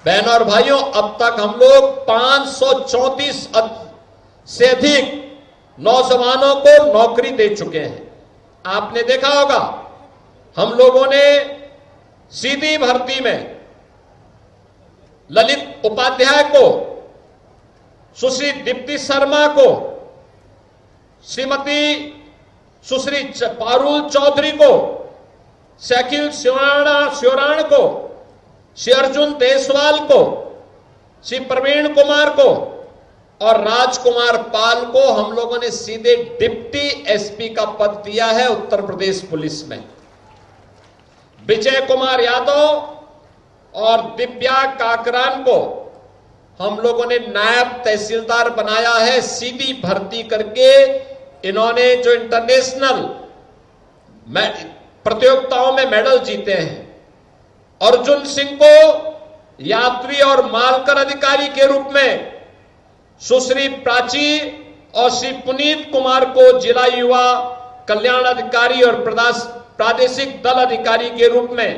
बहन और भाइयों, अब तक हम लोग 534 से अधिक नौजवानों को नौकरी दे चुके हैं। आपने देखा होगा, हम लोगों ने सीधी भर्ती में ललित उपाध्याय को, सुश्री दीप्ति शर्मा को, श्रीमती सुश्री पारुल चौधरी को, शकील श्योराण को, श्री अर्जुन देसवाल को, श्री प्रवीण कुमार को और राजकुमार पाल को हम लोगों ने सीधे डिप्टी एसपी का पद दिया है उत्तर प्रदेश पुलिस में। विजय कुमार यादव और दिव्या काकरान को हम लोगों ने नायब तहसीलदार बनाया है सीधी भर्ती करके। इन्होंने जो इंटरनेशनल प्रतियोगिताओं में मेडल जीते हैं। अर्जुन सिंह को यात्री और मालकर अधिकारी के रूप में, सुश्री प्राची और श्री पुनीत कुमार को जिला युवा कल्याण अधिकारी और प्रादेशिक दल अधिकारी के रूप में,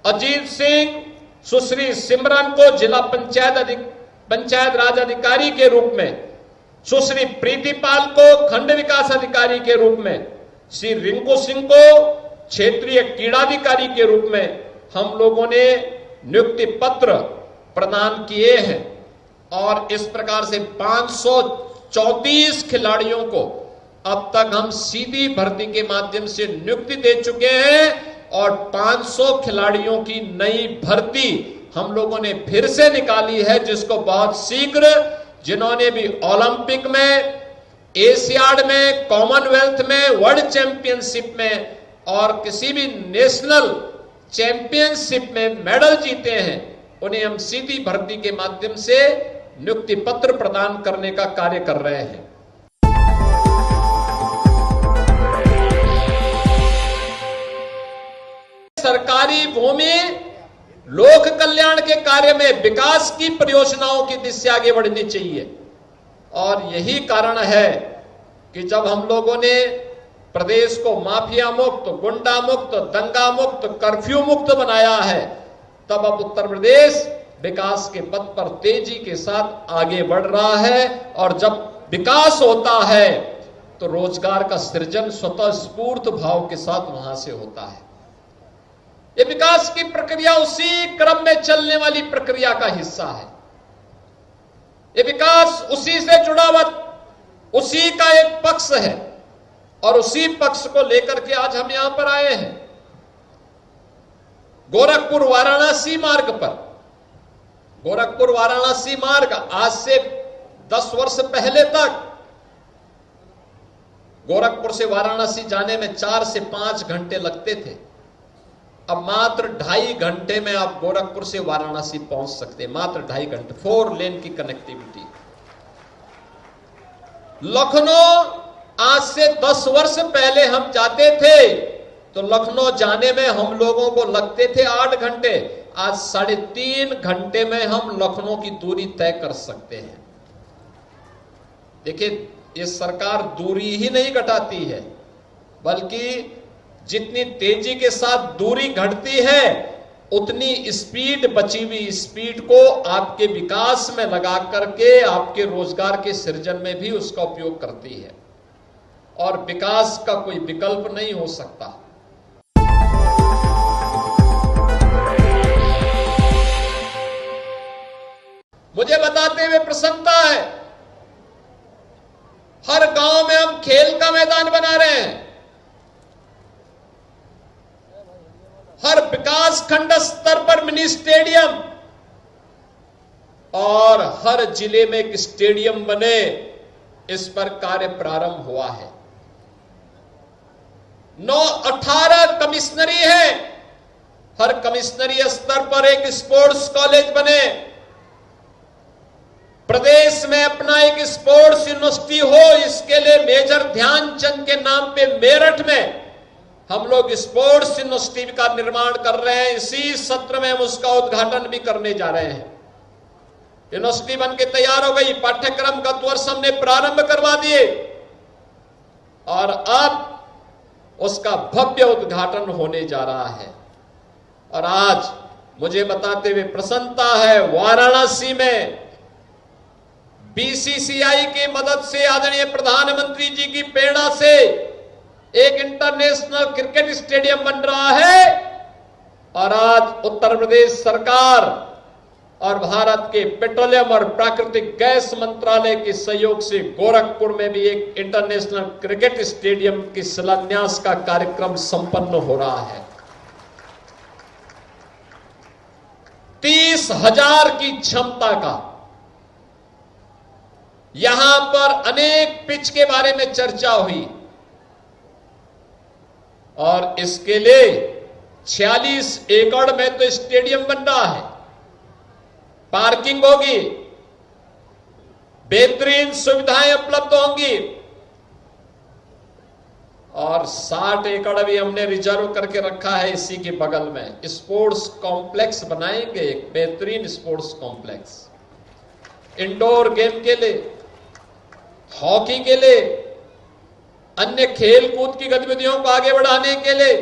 अजीत सिंह, सुश्री सिमरन को जिला पंचायत राज अधिकारी के रूप में, सुश्री प्रीतिपाल को खंड विकास अधिकारी के रूप में, श्री रिंकू सिंह को क्षेत्रीय क्रीड़ाधिकारी के रूप में हम लोगों ने नियुक्ति पत्र प्रदान किए हैं। और इस प्रकार से 534 खिलाड़ियों को अब तक हम सीधी भर्ती के माध्यम से नियुक्ति दे चुके हैं और 500 खिलाड़ियों की नई भर्ती हम लोगों ने फिर से निकाली है, जिसको बहुत शीघ्र, जिन्होंने भी ओलंपिक में, एशियाड में, कॉमनवेल्थ में, वर्ल्ड चैंपियनशिप में और किसी भी नेशनल चैंपियनशिप में मेडल जीते हैं, उन्हें हम सीधी भर्ती के माध्यम से नियुक्ति पत्र प्रदान करने का कार्य कर रहे हैं। सरकारी भूमि लोक कल्याण के कार्य में, विकास की परियोजनाओं की दिशा आगे बढ़नी चाहिए। और यही कारण है कि जब हम लोगों ने प्रदेश को माफिया मुक्त, गुंडा मुक्त, दंगा मुक्त, कर्फ्यू मुक्त बनाया है, तब अब उत्तर प्रदेश विकास के पथ पर तेजी के साथ आगे बढ़ रहा है। और जब विकास होता है तो रोजगार का सृजन स्वतः स्फूर्त भाव के साथ वहां से होता है। ये विकास की प्रक्रिया उसी क्रम में चलने वाली प्रक्रिया का हिस्सा है। ये विकास उसी से जुड़ा हुआ, उसी का एक पक्ष है और उसी पक्ष को लेकर के आज हम यहां पर आए हैं। गोरखपुर वाराणसी मार्ग पर, गोरखपुर वाराणसी मार्ग आज से 10 वर्ष पहले तक गोरखपुर से वाराणसी जाने में 4 से 5 घंटे लगते थे। अब मात्र 2.5 घंटे में आप गोरखपुर से वाराणसी पहुंच सकते हैं, मात्र 2.5 घंटे, 4 लेन की कनेक्टिविटी। लखनऊ आज से 10 वर्ष पहले हम जाते थे तो लखनऊ जाने में हम लोगों को लगते थे 8 घंटे, आज 3.5 घंटे में हम लखनऊ की दूरी तय कर सकते हैं। देखिए, ये सरकार दूरी ही नहीं घटाती है, बल्कि जितनी तेजी के साथ दूरी घटती है उतनी स्पीड, बची हुई स्पीड को आपके विकास में लगा करके आपके रोजगार के सृजन में भी उसका उपयोग करती है। और विकास का कोई विकल्प नहीं हो सकता। मुझे बताते हुए प्रसन्नता है, हर गांव में हम खेल का मैदान बना रहे हैं। हर विकास खंड स्तर पर मिनी स्टेडियम और हर जिले में एक स्टेडियम बने, इस पर कार्य प्रारंभ हुआ है। 18 कमिश्नरी है, हर कमिश्नरी स्तर पर एक स्पोर्ट्स कॉलेज बने, प्रदेश में अपना एक स्पोर्ट्स यूनिवर्सिटी हो। इसके लिए मेजर ध्यानचंद के नाम पे मेरठ में हम लोग स्पोर्ट्स यूनिवर्सिटी का निर्माण कर रहे हैं। इसी सत्र में हम उसका उद्घाटन भी करने जा रहे हैं। यूनिवर्सिटी बन के तैयार हो गई, पाठ्यक्रम गत वर्ष हमने प्रारंभ करवा दिए और अब उसका भव्य उद्घाटन होने जा रहा है। और आज मुझे बताते हुए प्रसन्नता है, वाराणसी में बीसीसीआई की मदद से, आदरणीय प्रधानमंत्री जी की प्रेरणा से एक इंटरनेशनल क्रिकेट स्टेडियम बन रहा है। और आज उत्तर प्रदेश सरकार और भारत के पेट्रोलियम और प्राकृतिक गैस मंत्रालय के सहयोग से गोरखपुर में भी एक इंटरनेशनल क्रिकेट स्टेडियम की शिलान्यास का कार्यक्रम संपन्न हो रहा है। 30,000 की क्षमता का। यहां पर अनेक पिच के बारे में चर्चा हुई और इसके लिए 46 एकड़ में तो स्टेडियम बन रहा है, पार्किंग होगी, बेहतरीन सुविधाएं उपलब्ध होंगी और 60 एकड़ भी हमने रिजर्व करके रखा है। इसी के बगल में स्पोर्ट्स कॉम्प्लेक्स बनाएंगे, एक बेहतरीन स्पोर्ट्स कॉम्प्लेक्स, इंडोर गेम के लिए, हॉकी के लिए, अन्य खेल कूद की गतिविधियों को आगे बढ़ाने के लिए।